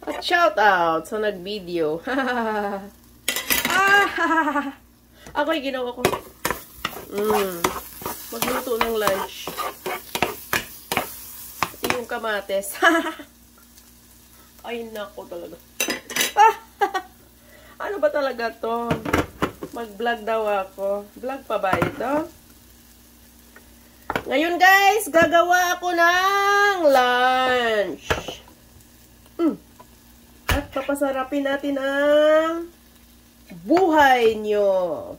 At shout out sa nag-video. Ako'y ginawa ko. Magluto ng lunch. Pati yung kamates. Ay, nako talaga. Ano ba talaga to? Mag-vlog daw ako. Vlog pa ba ito? Ngayon guys, gagawa ako ng lunch. At papasarapin natin ang buhay nyo.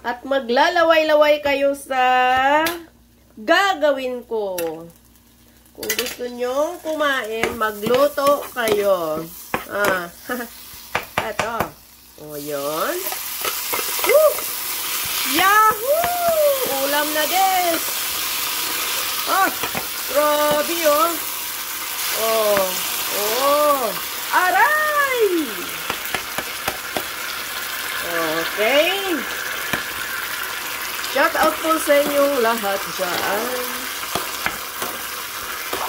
At maglalaway-laway kayo sa gagawin ko. Kung gusto nyo kumain, magluto kayo. Ito. O, yun. Woo! Yahoo! Ulam na, guys. Grabe, oh. Aray! Okay. Shout out po sa inyong lahat dyan.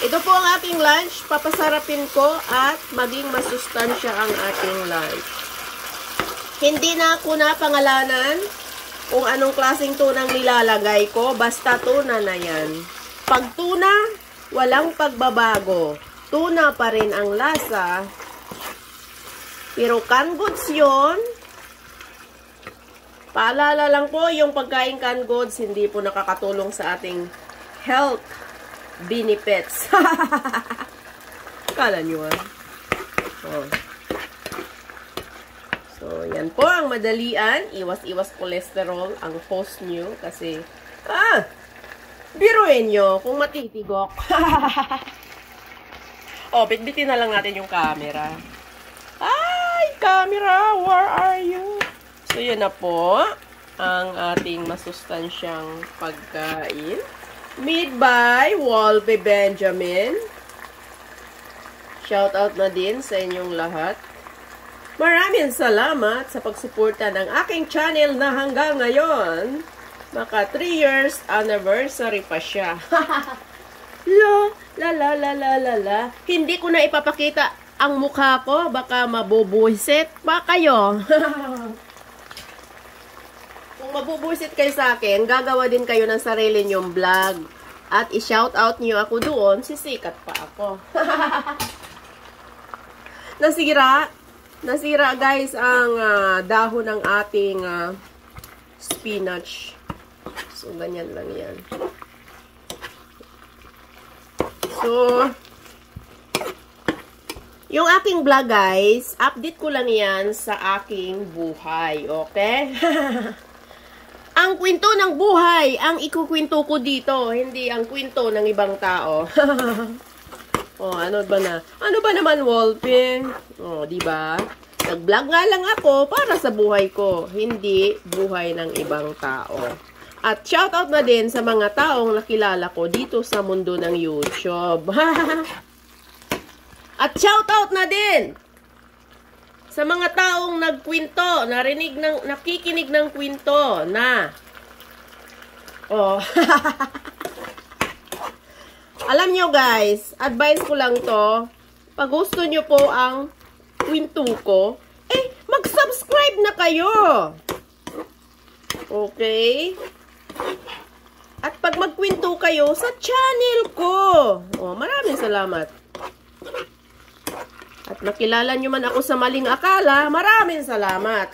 Ito po ang ating lunch. Papasarapin ko at maging masustansya ang ating lunch. Hindi na ako napangalanan kung anong klaseng tunang nilalagay ko. Basta tuna na yan. Pag tuna, walang pagbabago. Tuna pa rin ang lasa. Pero canned goods yun. Paalala lang po, yung pagkain canned goods, hindi po nakakatulong sa ating health benefits. Kala nyo So, yan po ang madalian. Iwas-iwas cholesterol ang host nyo. Kasi, biruin nyo kung matitigok. Bitbitin na lang natin yung camera. Ay, camera, where are you? So, yun na po ang ating masustansyang pagkain. Made by Wolpe Benjamin. Shout out na din sa inyong lahat. Maraming salamat sa pagsuporta ng aking channel na hanggang ngayon. Maka 3 years anniversary pa siya. La. Hindi ko na ipapakita ang mukha ko. Baka mabubuhisit pa kayo. Kung mabubuhisit kayo sa akin, gagawa din kayo ng sarili nyong vlog. At i-shoutout nyo ako doon, sisikat pa ako. Nasira guys ang dahon ng ating spinach. So, ganyan lang yan. So, yung aking vlog guys, update ko lang yan sa aking buhay. Okay? Ang kwento ng buhay, ang ikukwento ko dito, hindi ang kwento ng ibang tao. Ano ba naman, Wolpe? Di ba? Nag-vlog nga lang ako para sa buhay ko, hindi buhay ng ibang tao. At shoutout na din sa mga taong nakilala ko dito sa mundo ng YouTube. At shoutout na din sa mga taong nagkwento, nakikinig ng kwento na alam nyo guys, advice ko lang to, pag gusto nyo po ang kwento ko, mag-subscribe na kayo. Okay? At pag magkwento kayo sa channel ko, maraming salamat. At nakilala nyo man ako sa maling akala, maraming salamat.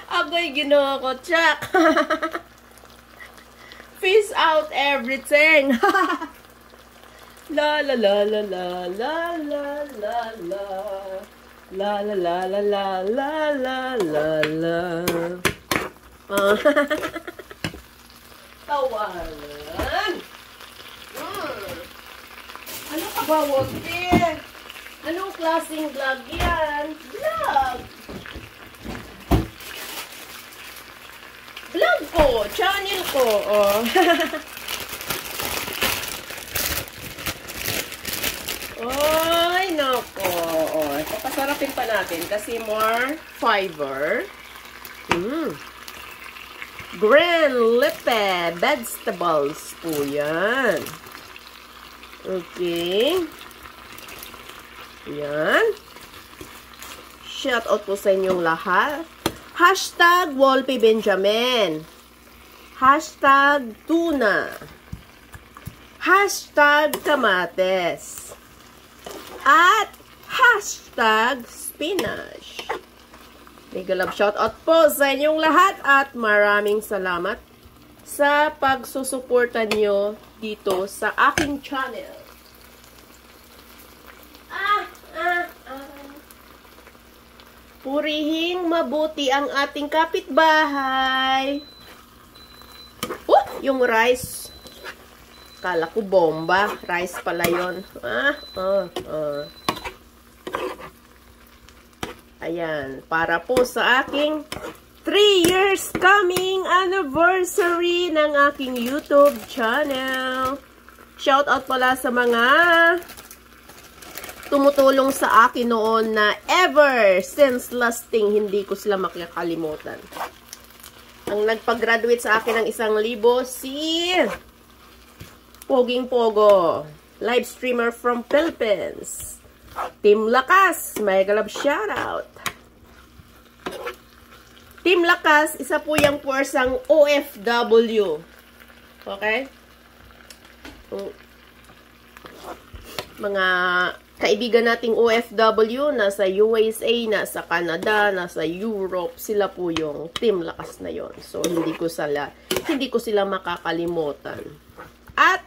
Ako'y ginawa ko, Chuck. Peace out everything. La la la la la la la la la. La la la la la la la la la. Tawanan. Ano ka ba, Wolpe? Anong klaseng vlog yan? Vlog! Vlog ko! Channel ko! Ay, nako! Papasarapin pa natin kasi more fiber. Green leafy vegetables po yan. Okay. Yan. Shout out po sa inyong lahat. Hashtag Wolpy Benjamin. Hashtag tuna. Hashtag kamates. At hashtag spinach. Mega love shout out po sa inyong lahat at maraming salamat sa pagsusuporta nyo dito sa aking channel. Purihing mabuti ang ating kapitbahay. Yung rice. Kala ko bomba. Rice pala yun. Ayan. Para po sa aking 3 years coming anniversary ng aking YouTube channel. Shout out pala sa mga tumutulong sa akin noon na ever since lasting hindi ko sila makakalimutan. Ang nagpag-graduate sa akin ng 1,000 si Poging Pogo, live streamer from Philippines. Team Lakas, mega love shoutout. Team Lakas, isa po yung puwersang OFW. Okay? Mga kaibigan nating OFW, nasa USA, nasa Canada, nasa Europe, sila po yung Team Lakas na yon. So, hindi ko sila makakalimutan. At,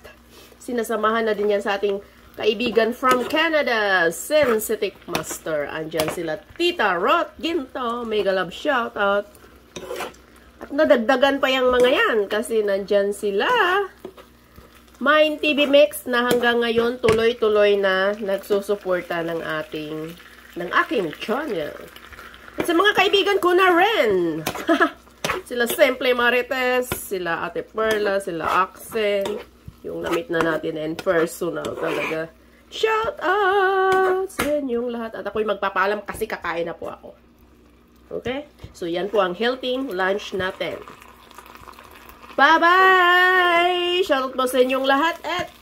sinasamahan na din yan sa ating kaibigan from Canada, Sensitive Master. Andyan sila, Tita Rot Ginto, mega love shoutout. At nadagdagan pa yung mga yan, kasi nandyan sila. Mind TV Mix na hanggang ngayon tuloy-tuloy na nagsusuporta ng aking channel. At sa mga kaibigan ko na rin. Sila Simple Marites, sila Ate Perla, sila Axel. Yung na-meet na natin in personal talaga. Shout out sa inyong lahat. At ako'y magpapaalam kasi kakain na po ako. Okay? So yan po ang healthy lunch natin. Bye-bye! Shoutout po sa inyong lahat at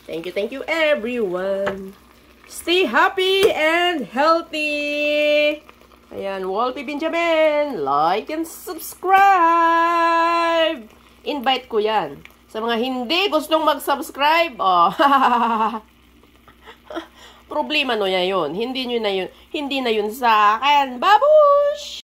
thank you everyone. Stay happy and healthy! Ayan, Wolpy Benjamin, like and subscribe! Invite ko yan. Sa mga hindi gustong mag-subscribe, problema no yan yun. Hindi na yun sa akin. Babush!